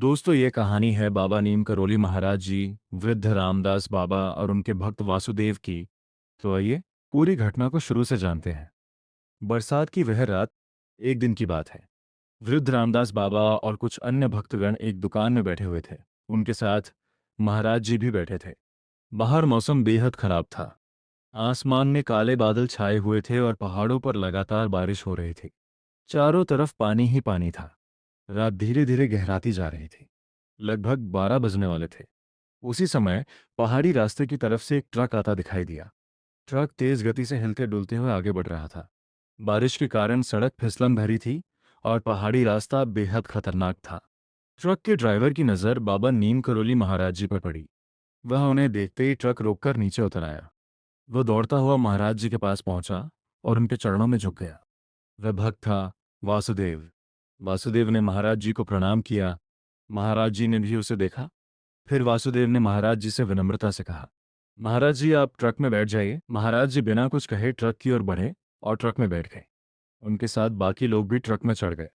दोस्तों, ये कहानी है बाबा नीम करोली महाराज जी, वृद्ध रामदास बाबा और उनके भक्त वासुदेव की। तो आइए पूरी घटना को शुरू से जानते हैं। बरसात की वह रात, एक दिन की बात है। वृद्ध रामदास बाबा और कुछ अन्य भक्तगण एक दुकान में बैठे हुए थे। उनके साथ महाराज जी भी बैठे थे। बाहर मौसम बेहद खराब था। आसमान में काले बादल छाए हुए थे और पहाड़ों पर लगातार बारिश हो रही थी। चारों तरफ पानी ही पानी था। रात धीरे धीरे गहराती जा रही थी। लगभग 12 बजने वाले थे। उसी समय पहाड़ी रास्ते की तरफ से एक ट्रक आता दिखाई दिया। ट्रक तेज गति से हिलते डुलते हुए आगे बढ़ रहा था। बारिश के कारण सड़क फिसलन भरी थी और पहाड़ी रास्ता बेहद खतरनाक था। ट्रक के ड्राइवर की नज़र बाबा नीम करोली महाराज जी पर पड़ी। वह उन्हें देखते ही ट्रक रोककर नीचे उतर आया। वह दौड़ता हुआ महाराज जी के पास पहुंचा और उनके चरणों में झुक गया। वह भक्त था, वासुदेव। वासुदेव ने महाराज जी को प्रणाम किया। महाराज जी ने भी उसे देखा। फिर वासुदेव ने महाराज जी से विनम्रता से कहा, महाराज जी, आप ट्रक में बैठ जाइए। महाराज जी बिना कुछ कहे ट्रक की ओर बढ़े और ट्रक में बैठ गए। उनके साथ बाकी लोग भी ट्रक में चढ़ गए।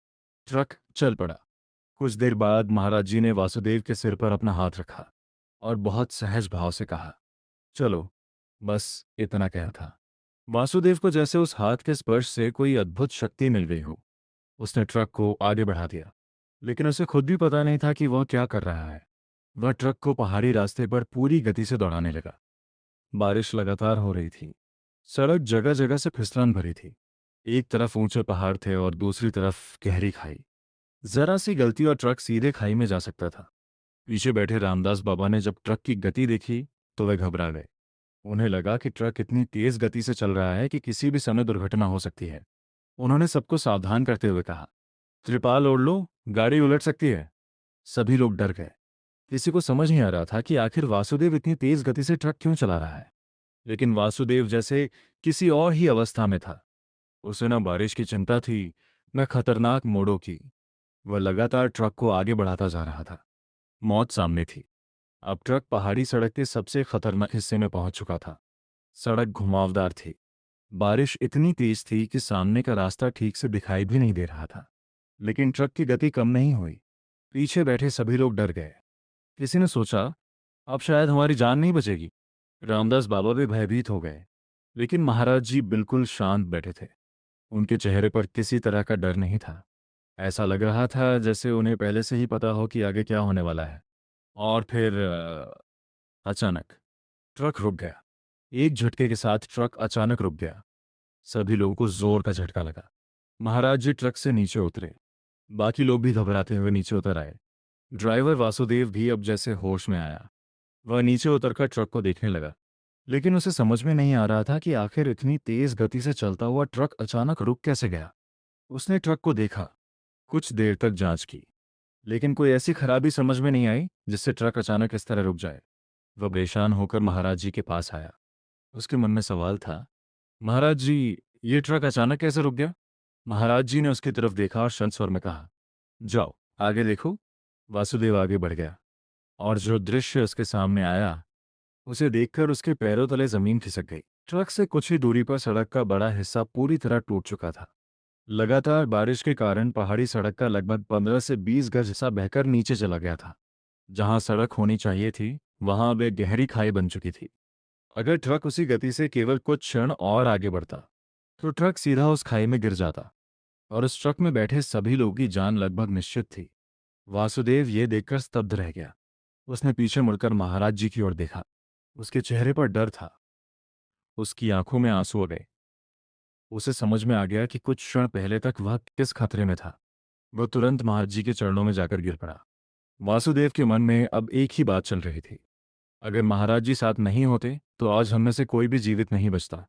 ट्रक चल पड़ा। कुछ देर बाद महाराज जी ने वासुदेव के सिर पर अपना हाथ रखा और बहुत सहज भाव से कहा, चलो, बस इतना कहा था। वासुदेव को जैसे उस हाथ के स्पर्श से कोई अद्भुत शक्ति मिल गई हो। उसने ट्रक को आगे बढ़ा दिया, लेकिन उसे खुद भी पता नहीं था कि वह क्या कर रहा है। वह ट्रक को पहाड़ी रास्ते पर पूरी गति से दौड़ाने लगा। बारिश लगातार हो रही थी। सड़क जगह जगह से फिसलन भरी थी। एक तरफ ऊंचे पहाड़ थे और दूसरी तरफ गहरी खाई। जरा सी गलती और ट्रक सीधे खाई में जा सकता था। पीछे बैठे रामदास बाबा ने जब ट्रक की गति देखी तो वे घबरा गए। उन्हें लगा कि ट्रक इतनी तेज गति से चल रहा है कि किसी भी समय दुर्घटना हो सकती है। उन्होंने सबको सावधान करते हुए कहा, त्रिपाल ओढ़ लो, गाड़ी उलट सकती है। सभी लोग डर गए। किसी को समझ नहीं आ रहा था कि आखिर वासुदेव इतनी तेज गति से ट्रक क्यों चला रहा है। लेकिन वासुदेव जैसे किसी और ही अवस्था में था। उसे न बारिश की चिंता थी, न खतरनाक मोड़ों की। वह लगातार ट्रक को आगे बढ़ाता जा रहा था। मौत सामने थी। अब ट्रक पहाड़ी सड़क के सबसे खतरनाक हिस्से में पहुंच चुका था। सड़क घुमावदार थी। बारिश इतनी तेज थी कि सामने का रास्ता ठीक से दिखाई भी नहीं दे रहा था। लेकिन ट्रक की गति कम नहीं हुई। पीछे बैठे सभी लोग डर गए। किसी ने सोचा, अब शायद हमारी जान नहीं बचेगी। रामदास बाबा भी भयभीत हो गए। लेकिन महाराज जी बिल्कुल शांत बैठे थे। उनके चेहरे पर किसी तरह का डर नहीं था। ऐसा लग रहा था जैसे उन्हें पहले से ही पता हो कि आगे क्या होने वाला है। और फिर अचानक ट्रक रुक गया। एक झटके के साथ ट्रक अचानक रुक गया। सभी लोगों को जोर का झटका लगा। महाराज जी ट्रक से नीचे उतरे। बाकी लोग भी घबराते हुए नीचे उतर आए। ड्राइवर वासुदेव भी अब जैसे होश में आया। वह नीचे उतरकर ट्रक को देखने लगा। लेकिन उसे समझ में नहीं आ रहा था कि आखिर इतनी तेज गति से चलता हुआ ट्रक अचानक रुक कैसे गया। उसने ट्रक को देखा। कुछ देर तक जांच की, लेकिन कोई ऐसी खराबी समझ में नहीं आई जिससे ट्रक अचानक इस तरह रुक जाए। वह परेशान होकर महाराज जी के पास आया। उसके मन में सवाल था, महाराज जी, ये ट्रक अचानक कैसे रुक गया। महाराज जी ने उसकी तरफ देखा और शांत स्वर में कहा, जाओ आगे देखो। वासुदेव आगे बढ़ गया और जो दृश्य उसके सामने आया उसे देखकर उसके पैरों तले जमीन खिसक गई। ट्रक से कुछ ही दूरी पर सड़क का बड़ा हिस्सा पूरी तरह टूट चुका था। लगातार बारिश के कारण पहाड़ी सड़क का लगभग 15 से 20 गज हिस्सा बहकर नीचे चला गया था। जहां सड़क होनी चाहिए थी, वहां अब एक गहरी खाई बन चुकी थी। अगर ट्रक उसी गति से केवल कुछ क्षण और आगे बढ़ता तो ट्रक सीधा उस खाई में गिर जाता और उस ट्रक में बैठे सभी लोगों की जान लगभग निश्चित थी। वासुदेव ये देखकर स्तब्ध रह गया। उसने पीछे मुड़कर महाराज जी की ओर देखा। उसके चेहरे पर डर था। उसकी आंखों में आंसू आ गए। उसे समझ में आ गया कि कुछ क्षण पहले तक वह किस खतरे में था। वह तुरंत महाराज जी के चरणों में जाकर गिर पड़ा। वासुदेव के मन में अब एक ही बात चल रही थी, अगर महाराज जी साथ नहीं होते तो आज हम में से कोई भी जीवित नहीं बचता।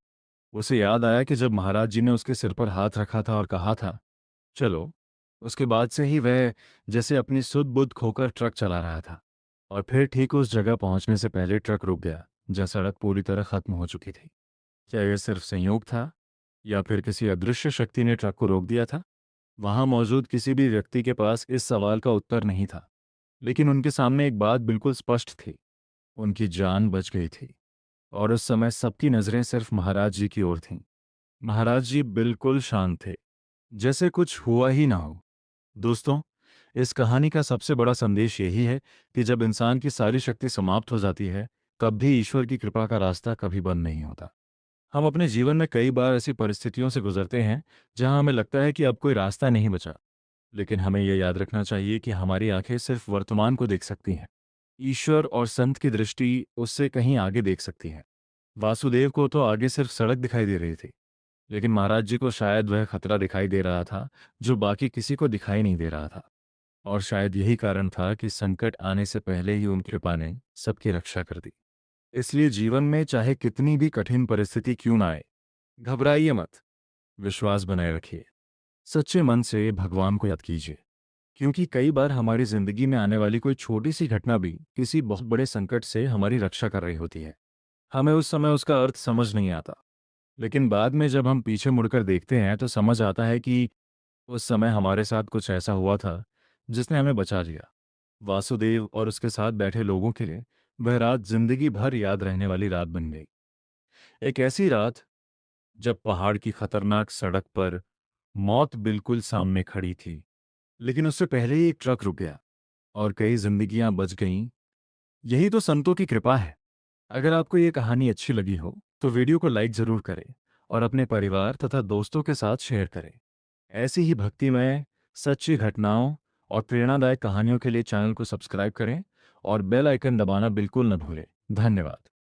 उसे याद आया कि जब महाराज जी ने उसके सिर पर हाथ रखा था और कहा था, चलो, उसके बाद से ही वह जैसे अपनी सुध बुध खोकर ट्रक चला रहा था। और फिर ठीक उस जगह पहुंचने से पहले ट्रक रुक गया जहाँ सड़क पूरी तरह खत्म हो चुकी थी। क्या यह सिर्फ संयोग था या फिर किसी अदृश्य शक्ति ने ट्रक को रोक दिया था? वहां मौजूद किसी भी व्यक्ति के पास इस सवाल का उत्तर नहीं था। लेकिन उनके सामने एक बात बिल्कुल स्पष्ट थी, उनकी जान बच गई थी। और उस समय सबकी नजरें सिर्फ महाराज जी की ओर थीं। महाराज जी बिल्कुल शांत थे, जैसे कुछ हुआ ही ना हो। दोस्तों, इस कहानी का सबसे बड़ा संदेश यही है कि जब इंसान की सारी शक्ति समाप्त हो जाती है, तब भी ईश्वर की कृपा का रास्ता कभी बंद नहीं होता। हम अपने जीवन में कई बार ऐसी परिस्थितियों से गुजरते हैं जहां हमें लगता है कि अब कोई रास्ता नहीं बचा, लेकिन हमें यह याद रखना चाहिए कि हमारी आंखें सिर्फ वर्तमान को देख सकती हैं। ईश्वर और संत की दृष्टि उससे कहीं आगे देख सकती है। वासुदेव को तो आगे सिर्फ सड़क दिखाई दे रही थी, लेकिन महाराज जी को शायद वह खतरा दिखाई दे रहा था जो बाकी किसी को दिखाई नहीं दे रहा था। और शायद यही कारण था कि संकट आने से पहले ही उनकी कृपा ने सबकी रक्षा कर दी। इसलिए जीवन में चाहे कितनी भी कठिन परिस्थिति क्यों ना आए, घबराइए मत, विश्वास बनाए रखिए। सच्चे मन से भगवान को याद कीजिए, क्योंकि कई बार हमारी जिंदगी में आने वाली कोई छोटी सी घटना भी किसी बहुत बड़े संकट से हमारी रक्षा कर रही होती है। हमें उस समय उसका अर्थ समझ नहीं आता, लेकिन बाद में जब हम पीछे मुड़कर देखते हैं तो समझ आता है कि उस समय हमारे साथ कुछ ऐसा हुआ था जिसने हमें बचा लिया। वासुदेव और उसके साथ बैठे लोगों के लिए वह रात जिंदगी भर याद रहने वाली रात बन गई। एक ऐसी रात जब पहाड़ की खतरनाक सड़क पर मौत बिल्कुल सामने खड़ी थी, लेकिन उससे पहले ही एक ट्रक रुक गया और कई जिंदगियां बच गईं। यही तो संतों की कृपा है। अगर आपको ये कहानी अच्छी लगी हो तो वीडियो को लाइक जरूर करें और अपने परिवार तथा दोस्तों के साथ शेयर करें। ऐसी ही भक्तिमय, सच्ची घटनाओं और प्रेरणादायक कहानियों के लिए चैनल को सब्सक्राइब करें और बेल आइकन दबाना बिल्कुल न भूलें। धन्यवाद।